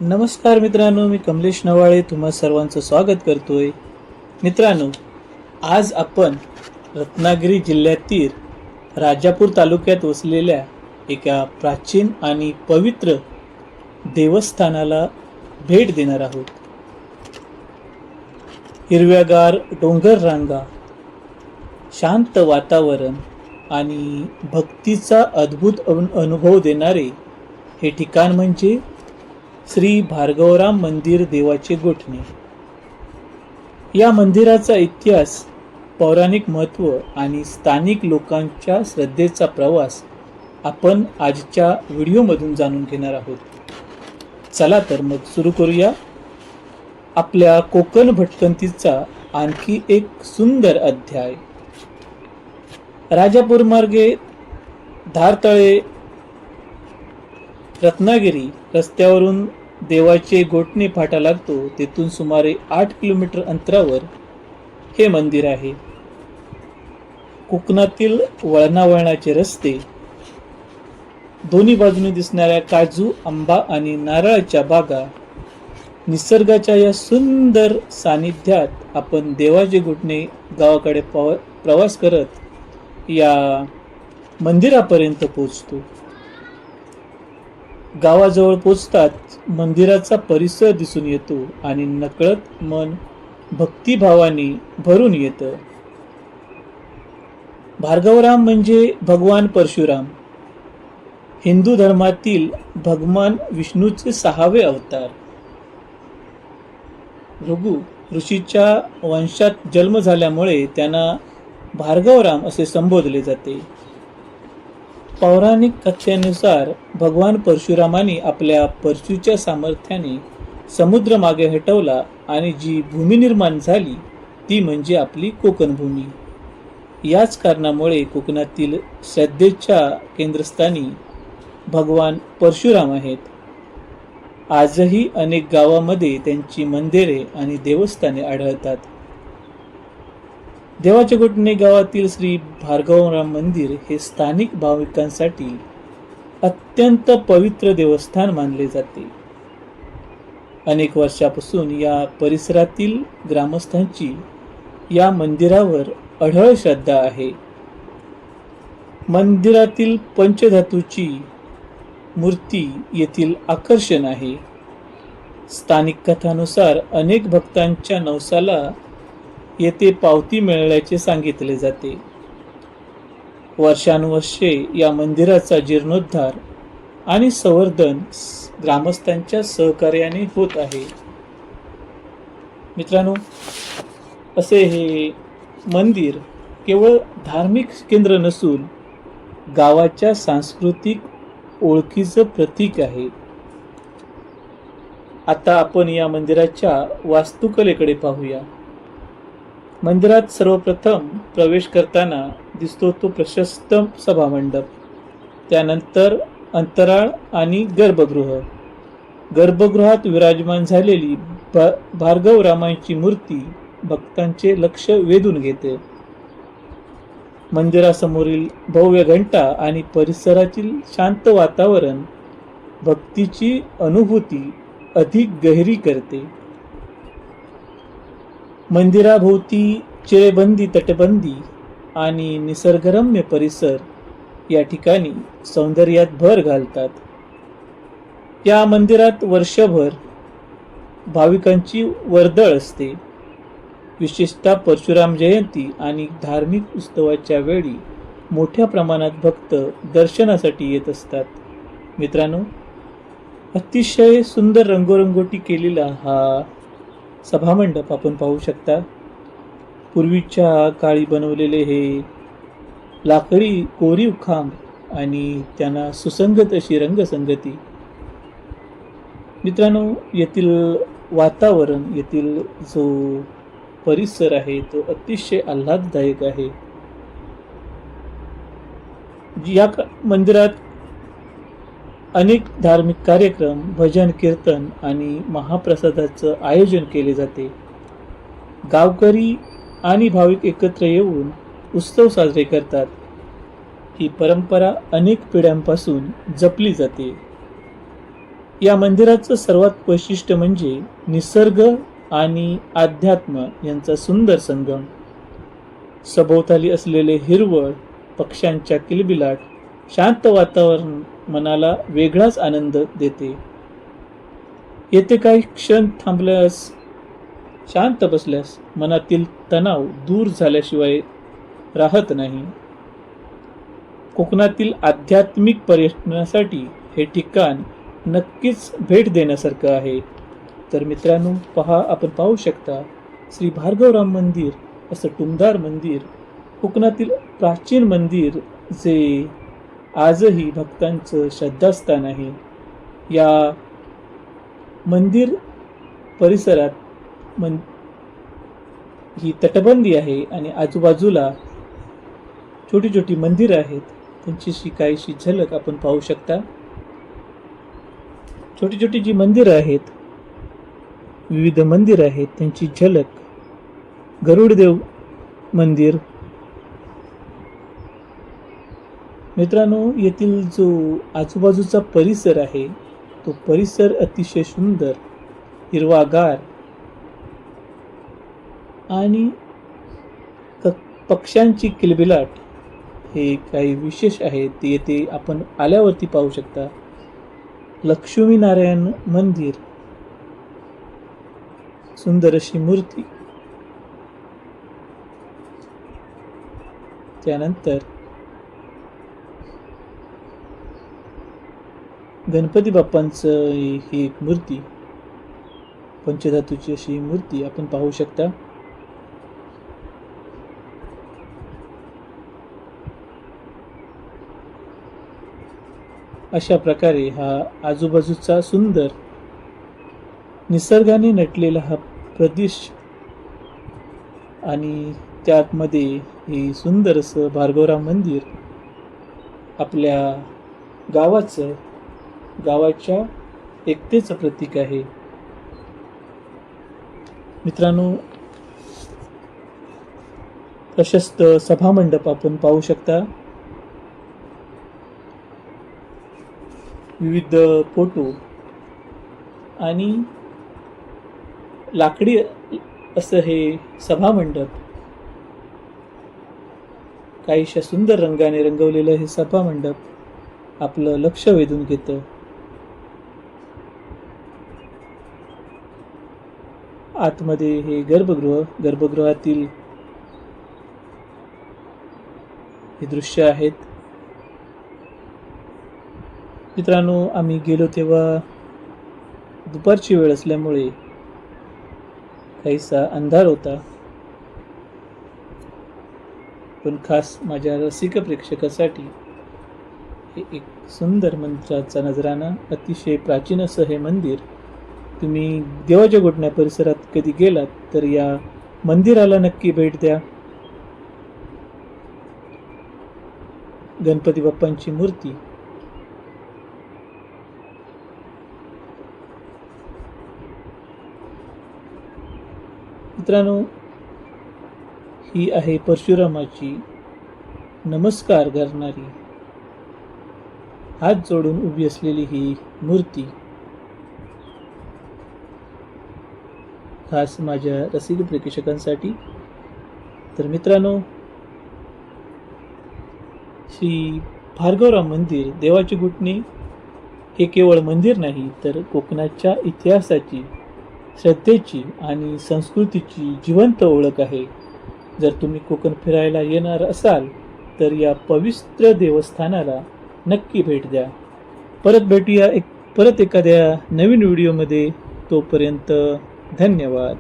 नमस्कार मित्रांनो, मी कमलेश नवाळे तुम्हा सर्वांचं स्वागत करतोय. मित्रांनो, आज आपण रत्नागिरी जिल्ह्यातील राजापूर तालुक्यात वसलेल्या एका प्राचीन आणि पवित्र देवस्थानाला भेट देणार आहोत. हिरव्यागार डोंगर रांगा, शांत वातावरण आणि भक्तीचा अद्भुत अनुभव देणारे हे ठिकाण म्हणजे श्री भार्गवराम मंदिर देवाचे गोठणे. या मंदिराचा इतिहास, पौराणिक महत्त्व आणि स्थानिक लोकांच्या श्रद्धेचा प्रवास आपण आजच्या व्हिडिओमधून जाणून घेणार आहोत. चला तर मग सुरू करूया आपल्या कोकण भटकंतीचा आणखी एक सुंदर अध्याय. राजापूर मार्गे धारतळे रत्नागिरी रस्त्यावरून देवाचे गोठणे फाटा लागतो. तेथून सुमारे 8 किलोमीटर अंतरावर हे मंदिर आहे. कोकणातील वळणावळणाचे रस्ते, दोन्ही बाजूने दिसणाऱ्या काजू, आंबा आणि नारळाच्या बागा, निसर्गाच्या या सुंदर सानिध्यात आपण देवाचे गोठणे गावाकडे प्रवास करत या मंदिरापर्यंत पोहोचतो. गावाजवळ पोचताच मंदिराचा परिसर दिसून येतो आणि नकळत मन भक्तिभावाने भरून येतं. भार्गवराम म्हणजे भगवान परशुराम, हिंदू धर्मातील भगवान विष्णूचे 6वे अवतार. भृगु ऋषीच्या वंशात जन्म झाल्यामुळे त्यांना भार्गवराम असे संबोधले जाते. पौराणिक कथेनुसार भगवान परशुरामाने आपल्या परशुच्या सामर्थ्याने समुद्र मागे हटवला आणि जी भूमी निर्माण झाली ती म्हणजे आपली कोकण भूमी. याच कारणामुळे कोकणातील श्रद्धेच्या केंद्रस्थानी भगवान परशुराम आहेत. आजही अनेक गावांमध्ये त्यांची मंदिरे आणि देवस्थाने आढळतात. देवाचे गोठणे गावातील श्री भार्गवराम मंदिर हे स्थानिक भाविकांसाठी अत्यंत पवित्र देवस्थान मानले जाते. अनेक वर्षापासून या परिसरातील ग्रामस्थांची या मंदिरावर अढळ श्रद्धा आहे. मंदिरातील पंचधातूची मूर्ती येथील आकर्षण आहे. स्थानिक कथानुसार अनेक भक्तांच्या नवसाला येथे पावती मिळाल्याचे सांगितले जाते. वर्षानुवर्षे या मंदिराचा जीर्णोद्धार आणि संवर्धन ग्रामस्थांच्या सहकार्याने होत आहे. मित्रांनो, असे हे मंदिर केवळ धार्मिक केंद्र नसून गावाच्या सांस्कृतिक ओळखीचं प्रतीक आहे. आता आपण या मंदिराच्या वास्तुकलेकडे पाहूया. मंदिरात सर्वप्रथम प्रवेश करताना दिसतो तो प्रशस्त सभामंडप, त्यानंतर अंतराळ आणि गर्भगृह. गर्भगृहात विराजमान झालेली भार्गवरामांची मूर्ती भक्तांचे लक्ष वेधून घेते. मंदिरासमोरील भव्य घंटा आणि परिसरातील शांत वातावरण भक्तीची अनुभूती अधिक गहिरी करते. मंदिराभोवती चिरेबंदी तटबंदी आणि निसर्गरम्य परिसर या ठिकाणी सौंदर्यात भर घालतात. या मंदिरात वर्षभर भाविकांची वर्दळ असते. विशेषतः परशुराम जयंती आणि धार्मिक उत्सवाच्या वेळी मोठ्या प्रमाणात भक्त दर्शनासाठी येत असतात. मित्रांनो, अतिशय सुंदर रंगोरंगोटी केलेला हा सभामंडप आपण पाहू शकता. पूर्वीच्या काळी बनवलेले हे लाकडी कोरीव खांब आणि त्यांना सुसंगत अशी रंगसंगती. मित्रांनो, येथील वातावरण, येथील जो परिसर आहे तो अतिशय आल्हाददायक आहे. या मंदिरात अनेक धार्मिक कार्यक्रम, भजन, कीर्तन आणि महाप्रसादाचं आयोजन केले जाते. गावकरी आणि भाविक एकत्र येऊन उत्सव साजरे करतात. ही परंपरा अनेक पिढ्यांपासून जपली जाते. या मंदिराचं सर्वात वैशिष्ट्य म्हणजे निसर्ग आणि अध्यात्म यांचा सुंदर संगम. सभोवताली असलेले हिरवळ, पक्ष्यांच्या किलबिलाट, शांत वातावरण मनाला वेगळाच आनंद देते. येथे काही क्षण थांबल्यास, शांत बसल्यास मनातील तणाव दूर झाल्याशिवाय राहत नाही. कोकणातील आध्यात्मिक पर्यटनासाठी हे ठिकाण नक्कीच भेट देण्यासारखं आहे. तर मित्रांनो, आपण पाहू शकता श्री भार्गवराम मंदिर असं टुमदार मंदिर, कोकणातील प्राचीन मंदिर जे आजही भक्तांचं श्रद्धास्थान आहे. या मंदिर परिसरात ही तटबंदी आहे आणि आजूबाजूला छोटी छोटी मंदिरं आहेत. त्यांची काहीशी झलक आपण पाहू शकता. छोटी छोटी जी मंदिरं आहेत, विविध मंदिरं आहेत, त्यांची झलक. गरुडदेव मंदिर. मित्रांनो, येथील जो आजूबाजूचा परिसर आहे तो परिसर अतिशय सुंदर, हिरवागार आणि पक्ष्यांची किलबिलाट हे काही विशेष आहे. ते येथे आपण आल्यावरती पाहू शकता. लक्ष्मीनारायण मंदिर, सुंदर अशी मूर्ती. त्यानंतर गणपती बाप्पांचं ही एक मूर्ती, पंचधातूची अशी मूर्ती आपण पाहू शकता. अशा प्रकारे हा आजूबाजूचा सुंदर निसर्गाने नटलेला हा प्रदेश आणि त्यामध्ये हे सुंदर असं भार्गवराम मंदिर आपल्या गावाच्या एकतेचं प्रतीक आहे. मित्रांनो, प्रशस्त सभामंडप आपण पाहू शकता. विविध फोटो आणि लाकडी असं हे सभामंडप, काहीशा सुंदर रंगाने रंगवलेलं हे सभामंडप आपलं लक्ष वेधून घेतं. आतमध्ये हे गर्भगृहातील हे दृश्य आहेत. मित्रांनो, आम्ही गेलो तेव्हा दुपारची वेळ असल्यामुळे काहीसा अंधार होता, पण खास माझ्या रसिक प्रेक्षकासाठी हे एक सुंदर मंदिराचा नजराणा. अतिशय प्राचीन असं हे मंदिर. तुम्ही देवाच्या घोटण्या परिसरात कधी गेलात तर या मंदिराला नक्की भेट द्या. गणपती बाप्पांची मूर्ती. मित्रांनो, ही आहे परशुरामाची नमस्कार करणारी, हात जोडून उभी असलेली ही मूर्ती. खास माझ्या रसिक प्रेक्षकांसाठी. तर मित्रांनो, श्री भार्गवराम मंदिर देवाची घुटणी हे केवळ मंदिर नाही, तर कोकणाच्या इतिहासाची, श्रद्धेची आणि संस्कृतीची जिवंत ओळख आहे. जर तुम्ही कोकण फिरायला येणार असाल तर या पवित्र देवस्थानाला नक्की भेट द्या. परत भेटूया परत एखाद्या नवीन व्हिडिओमध्ये. तोपर्यंत धन्यवाद.